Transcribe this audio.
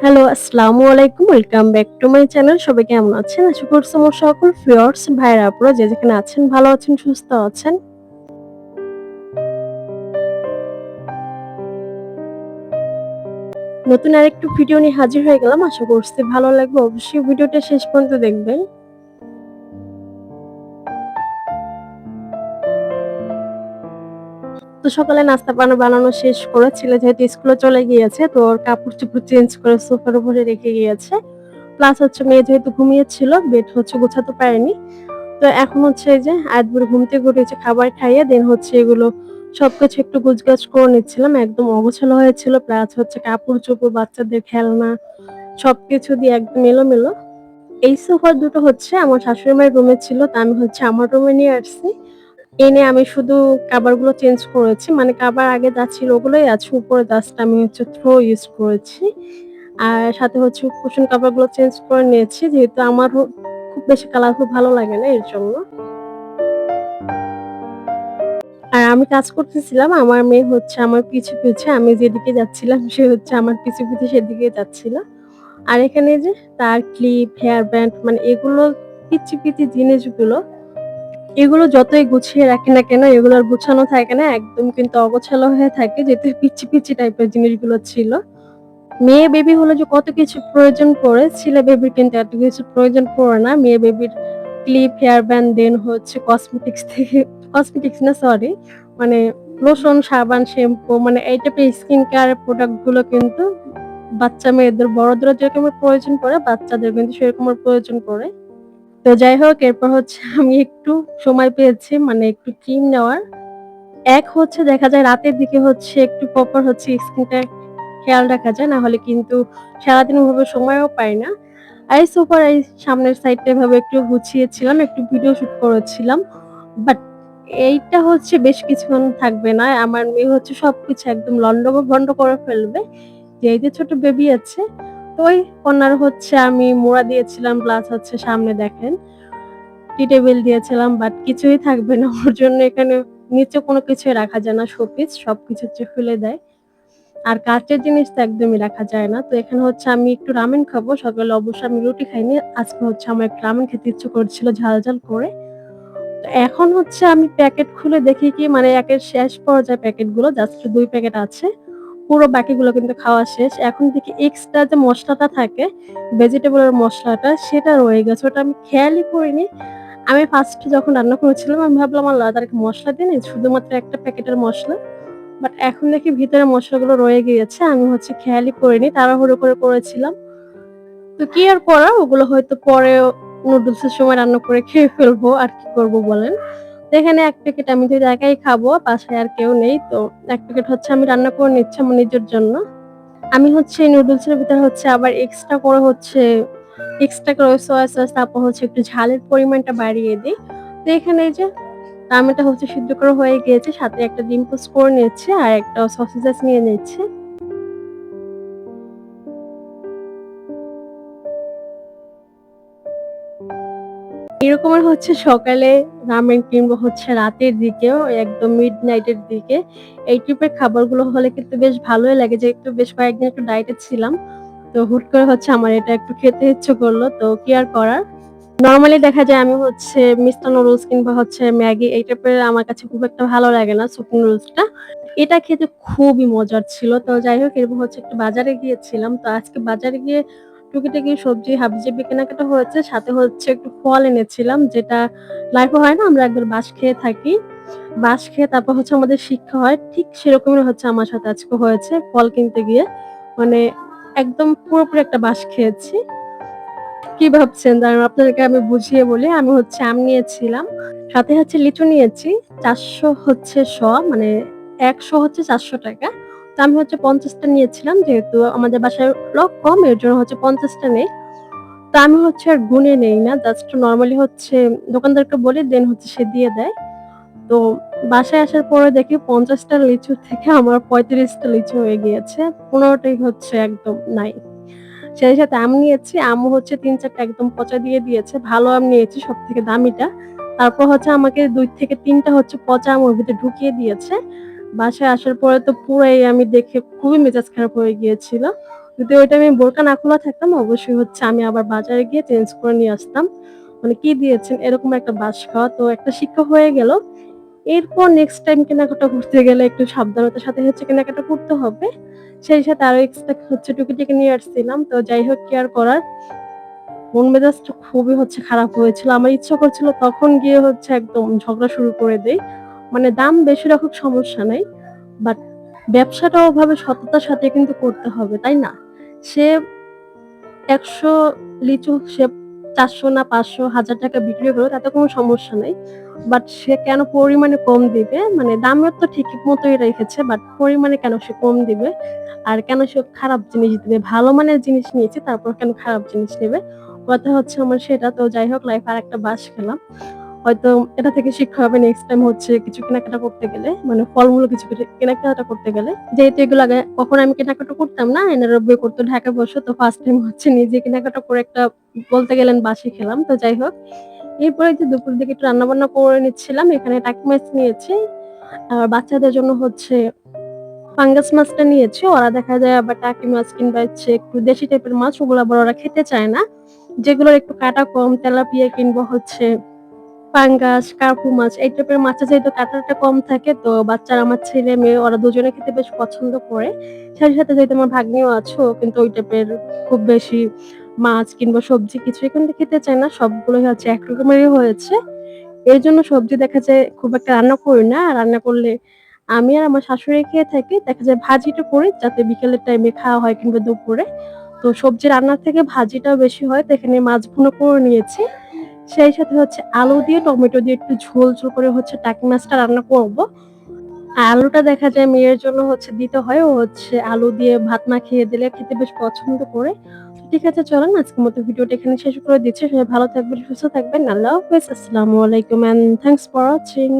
Hello, আসসালামু আলাইকুম। Welcome back to my channel. সবাই কেমন আছেন? আশা করছি আমার সকল ভিউয়ার্স, ভাইরা, আপুরা যে যেখানে আছেন ভালো আছেন, সুস্থ আছেন। নতুন আরেকটু ভিডিও নিয়ে হাজির হয়ে গেলাম। আশা করছি ভালো লাগবে। অবশ্যই ভিডিওটা শেষ পর্যন্ত দেখবেন। তো সকালে নাস্তা বানানো শেষ করে ছেলে যেহেতু স্কুলে চলে গিয়েছে, তো ওর কাপড়-চোপড় চেঞ্জ করে সোফার উপরে রেখে গিয়েছে। প্লাস হচ্ছে মেয়ে যেহেতু ঘুমিয়েছিল, বেড হচ্ছে গোছাতে পারেনি। তো এখন হচ্ছে এই যে আয়াতপুরে ঘুম থেকে উঠেছে, খাবার খাইয়ে দেন হচ্ছে এগুলো সবকিছু একটু গুছগাছ করে নিচ্ছিলাম। একদম অগোছালো হয়েছিল। প্লাস হচ্ছে কাপড়-চোপড়, বাচ্চাদের খেলনা সবকিছু দিয়ে একদম এলোমেলো। এই সোফা দুটো হচ্ছে আমার শাশুড়ি মায়ের রুমে ছিল। তা আমি হচ্ছে আমার রুমে নিয়ে আসছি। এনে আমি শুধু কভারগুলো চেঞ্জ করেছি। মানে কভার আগে যা ছিল ওগুলোই আছে। উপরে জাস্ট আমি হচ্ছে থ্রো ইউজ করেছি। আর সাথে হচ্ছে কুশন কভারগুলো চেঞ্জ করে নিয়েছি। যেহেতু আমারও খুব বেশি কালারফুল ভালো লাগে না এর জন্য। আর আমি কাজ করতেছিলাম। আমার মেয়ে হচ্ছে আমার পিছে আমি যেদিকে যাচ্ছিলাম সে হচ্ছে আমার পিছে সেদিকে যাচ্ছিল। আর এখানে যে তার ক্লিপ, হেয়ার ব্যান্ড মানে এগুলো পিচ্চি জিনিসগুলো, এগুলো যতই গুছিয়ে রাখি না কেন এগুলো আর গুছানো থাকে না। একদম কিন্তু অগোছালো হয়ে থাকে যেহেতু পিচ্চি টাইপের জিনিসগুলো ছিল। মেয়ে বেবি হলে যে কত কিছু প্রয়োজন পড়ে, ছেলে বেবির কিন্তু এত কিছু প্রয়োজন পড়ে না। মেয়ে বেবির ক্লিপ, হেয়ার ব্যান্ড দেন হচ্ছে কসমেটিক্স না সরি মানে লোশন, সাবান, শ্যাম্পু মানে এই টাইপের স্কিন কেয়ার প্রোডাক্ট গুলো কিন্তু বাচ্চা মেয়েদের বড়দেরও যেরকমের প্রয়োজন পড়ে, বাচ্চাদের কিন্তু সেরকমের প্রয়োজন পড়ে। তো যাই হোক এরপর হচ্ছে আমি একটু সময় পেয়েছি মানে একটু ক্রিম নেওয়ার। এক হচ্ছে দেখা যায় রাতের দিকে হচ্ছে একটু প্রপার হচ্ছে স্কিনটা খেয়াল রাখা যায়। না হলে কিন্তু সারাদিন ওভাবে সময়ও পাই না। আর এই সোফার এই সামনের সাইডটা এভাবে একটু গুছিয়েছিলাম, একটু ভিডিও শুট করেছিলাম। বাট এইটা হচ্ছে বেশ কিছুক্ষণ থাকবে না। আমার মেয়ে হচ্ছে সবকিছু একদম লন্ডভন্ড করে ফেলবে। যে এই যে ছোট বেবি আছে, তো ওই কর্নার হচ্ছে আমি মোড়া দিয়েছিলাম প্লাস হচ্ছে সামনে দেখেন টি টেবিল দিয়েছিলাম বাট কিছুই থাকবে না। ওর জন্য এখানে নিচে কোনো কিছুই রাখা যায় না, শোপিস সবকিছু হচ্ছে ফেলে দেয়। আর কাঁচের জিনিস তো একদমই রাখা যায় না। তো এখানে হচ্ছে আমি একটু রামেন খাবো। সকালে অবশ্য আমি রুটি খাইনি। আজকে হচ্ছে আমার একটু রামেন খেতে ইচ্ছে করছিল ঝাল করে। তো এখন হচ্ছে আমি প্যাকেট খুলে দেখি কি মানে একের শেষ পর্যায়ে প্যাকেটগুলো জাস্ট ২ প্যাকেট আছে। পুরো বাকিগুলো কিন্তু খাওয়া শেষ। এখন দেখি এক্সট্রা যে মসলাটা থাকে, ভেজিটেবলের মসলাটা সেটা রয়ে গেছে। ওটা আমি খেয়ালই করিনি। আমি ফার্স্ট যখন রান্না করেছিলাম আমি ভাবলাম আল্লাহ তাদেরকে মসলা দিইনি, শুধুমাত্র একটা প্যাকেটের মসলা। বাট এখন দেখি ভিতরে মসলাগুলো রয়ে গিয়েছে। আমি হচ্ছে খেয়ালই করিনি। তাড়াহুড়ো করে করেছিলাম। তো কি আর করার ওগুলো হয়তো পরে নুডলসের সময় রান্না করে খেয়ে ফেলবো। আর কি করব বলেন? তো এখানে ১ প্যাকেট আমি যেহেতু একাই খাবো, বাসায় আর কেউ নেই। তো ১ প্যাকেট হচ্ছে আমি রান্না করে নিচ্ছি আমার নিজের জন্য। আমি হচ্ছে এই নুডলসের ভিতরে হচ্ছে আবার এক্সট্রা করে সয়া সস তারপর হচ্ছে একটু ঝালের পরিমাণটা বাড়িয়ে দেই। তো এখানে এই যে টমেটো হচ্ছে সিদ্ধ করা হয়ে গিয়েছে। সাথে একটা ডিম পোস্ট করে নিয়েছি আর একটা সসেজেস নিয়ে নিচ্ছি। এরকমের হচ্ছে সকালে রামেন কিংবা হচ্ছে রাতের দিকেও একদম মিডনাইট এর দিকে এই টাইপের খাবারগুলো হলে কিন্তু বেশ ভালোই লাগে। যেহেতু বেশ কয়েকদিন একটু ডায়েটে ছিলাম। তো হুট করে হচ্ছে আমার এটা একটু খেতে ইচ্ছে করলো। তো কি আর করার? নরমালি দেখা যায় আমি হচ্ছে মিস্টার নুডলস কিংবা হচ্ছে ম্যাগি এই টাইপের আমার কাছে খুব একটা ভালো লাগে না সুপ নুডলসটা। এটা খেতে খুবই মজার ছিল। তো যাই হোক এরকম হচ্ছে একটু বাজারে গিয়েছিলাম। তো আজকে বাজারে গিয়ে টুকিটাকি সবজি হাবিজাবি কেনাকাটা হয়েছে। সাথে হচ্ছে একটু ফল এনেছিলাম যেটা লাইফে হয় না আমরা একবার বাঁশ খেয়ে থাকি। বাঁশ খেয়ে তারপর হচ্ছে আমাদের শিক্ষা হয়। ঠিক সেরকমই হচ্ছে আমার সাথে আজকে হয়েছে ফল কিনতে গিয়ে। মানে একদম পুরোপুরি একটা বাঁশ খেয়েছি। কি ভাবছেন? দাঁড়ান আপনাদেরকে আমি বুঝিয়ে বলি। আমি হচ্ছে আম নিয়েছিলাম। সাথে হচ্ছে লিচু নিয়েছি। ৪০০ হচ্ছে মানে ১০০ হচ্ছে ৳৪০০। তো আমি হচ্ছে ৫০ টা নিয়েছিলাম। যেহেতু আমাদের বাসায় লোক কম এর জন্য হচ্ছে ৫০ টা নেই। তো আমি হচ্ছে আর গুনে নেই না। জাস্ট নরমালি হচ্ছে দোকানদারকে বলি দেন হচ্ছে সে দিয়ে দেয়। তো বাসায় আসার পরে দেখি ৫০ টা লিচু থেকে আমার ৩৫ টা লিচু হয়ে গিয়েছে। ১৫ টাই হচ্ছে একদম নাই। সেই সাথে আম নিয়েছি। আমও হচ্ছে ৩-৪ টা একদম পচা দিয়ে দিয়েছে। ভালো আম নিয়েছি সবথেকে দামিটা। তারপর হচ্ছে আমাকে ২ থেকে ৩ টা হচ্ছে পচা আম ওর ভিতরে ঢুকিয়ে দিয়েছে। বাসায় আসার পরে তো পুরাই আমি দেখে খুবই মেজাজ খারাপ হয়ে গিয়েছিল। যদি ওই টাইমে বোরকা না খোলা থাকতাম অবশ্যই হচ্ছে আমি আবার বাজারে গিয়ে চেঞ্জ করে নিয়ে আসতাম। মানে কি দিয়েছেন এরকম একটা বাঁশ খাওয়া তো একটা শিক্ষা হয়ে গেল। এরপর নেক্সট টাইম কেনাকাটা করতে গেলে একটু সাবধানতার সাথে হচ্ছে কেনাকাটা করতে হবে। সেই সাথে আরো এক্সট্রা হচ্ছে টুকিটাকি নিয়ে আসছিলাম। তো যাই হোক কি আর করার। মন মেজাজটা খুবই হচ্ছে খারাপ হয়েছিল। আমার ইচ্ছা করছিল তখন গিয়ে হচ্ছে একদম ঝগড়া শুরু করে দেই। মানে দাম বেশি রাখুক সমস্যা নাই। বাট ব্যবসাটা ওভাবে সততার সাথে কিন্তু করতে হবে, তাই না? সে ১০০ লিচু সে ৪০০ না ৫০০ ৳১,০০০ বিক্রি করলো তাতে কোনো সমস্যা নাই। বাট সে কেন পরিমাণে কম দিবে? মানে দামও তো ঠিক মতোই রেখেছে বাট পরিমাণে কেন সে কম দিবে? আর কেন সে খারাপ জিনিস দিবে? ভালো মানের জিনিস নিয়েছি তারপর কেন খারাপ জিনিস নেবে? কথা হচ্ছে আমার সেটা। তো যাই হোক লাইফে আরেকটা বাঁশ খেলাম। হয়তো এটা থেকে শিক্ষা হবে নেক্সট টাইম হচ্ছে কিছু কেনাকাটা করতে গেলে, মানে ফলমূল কিছু কেনাকাটা করতে গেলে। যেহেতু এগুলো আগে কখনো আমি কেনাকাটা করতাম না। এনারা বের করতো ঢাকায় বসে। তো ফার্স্ট টাইম হচ্ছে নিজে কেনাকাটা করে একটা বলতে গেলেন বাঁশি খেলাম। তো যাই হোক। এরপরে যে দুপুরের দিকে একটু রান্নাবান্না করে নিচ্ছিলাম। এখানে টাকি মাছ নিয়েছি। আর বাচ্চাদের জন্য হচ্ছে পাঙ্গাস মাছটা নিয়েছি। ওরা দেখা যায় আবার টাকি মাছ কিংবা হচ্ছে একটু দেশি টাইপের মাছ ওগুলো আবার ওরা খেতে চায় না। যেগুলোর একটু কাঁটা কম তেলাপিয়া কিংবা হচ্ছে পাঙ্গাস, কার্পু মাছ এই টাইপের মাছে যেহেতু কাঁটাটা কম থাকে তো বাচ্চারা আমার ছেলে-মেয়ে ওরা দুজনে খেতে বেশ পছন্দ করে। সাথে, সাথে যেহেতু আমার ভাগ্নিও আছে ও কিন্তু ওই টাইপের খুব বেশি মাছ কিংবা সবজি কিছুই কিন্তু খেতে চায় না। সবগুলোই হচ্ছে এক রকমেরই হয়েছে। এরজন্য সবজি দেখা যায় খুব একটা রান্না করি না। রান্না করলে আমি আর আমার শাশুড়ি খেয়ে থাকি। দেখা যায় ভাজিটা করি যাতে বিকেলের টাইমে খাওয়া হয় কিংবা দুপুরে। তো সবজি রান্নার থেকে ভাজিটাও বেশি হয়। তো এখানে মাছ ভুনা করে নিয়েছি। সেই সাথে হচ্ছে আলু দিয়ে টমেটো দিয়ে একটু ঝোল, ঝোল করে হচ্ছে টাকি মাছটা রান্না করব। আর আলুটা দেখা যায় মেয়ের জন্য হচ্ছে দিতে হয়। ও হচ্ছে আলু দিয়ে ভাত মাখিয়ে দিলে খেতে বেশ পছন্দ করে। তো ঠিক আছে চলেন আজকের মতো ভিডিওটা এখানে শেষ করে দিচ্ছি। সবাই ভালো থাকবেন, সুস্থ থাকবেন। আল্লাহ হাফেজ। আসসালামু আলাইকুম অ্যান্ড থ্যাংকস ফর ওয়াচিং।